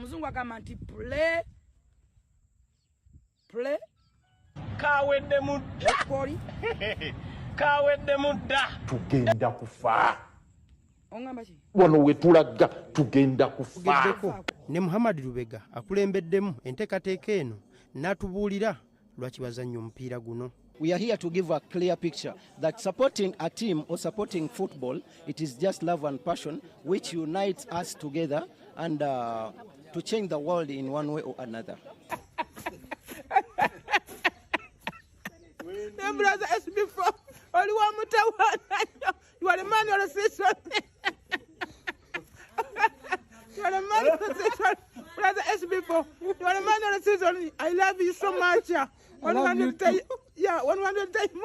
Omuzungu agamba nti play kawedde mudda tugenda kufa ongamba ki wano wetulaga tugenda kufa ne Muhammad Lubega akulembeddemu enteekateeka eno n'atubuulira lwaki bazannya omupiira guno. We are here to give a clear picture that supporting a team or supporting football, it is just love and passion which unites us together and to change the world in one way or another. Brother SB4, only one more. You are the man of the season. You are the man of the season. Brother SB4, you are the man of the season. I love you so much. 100 days more.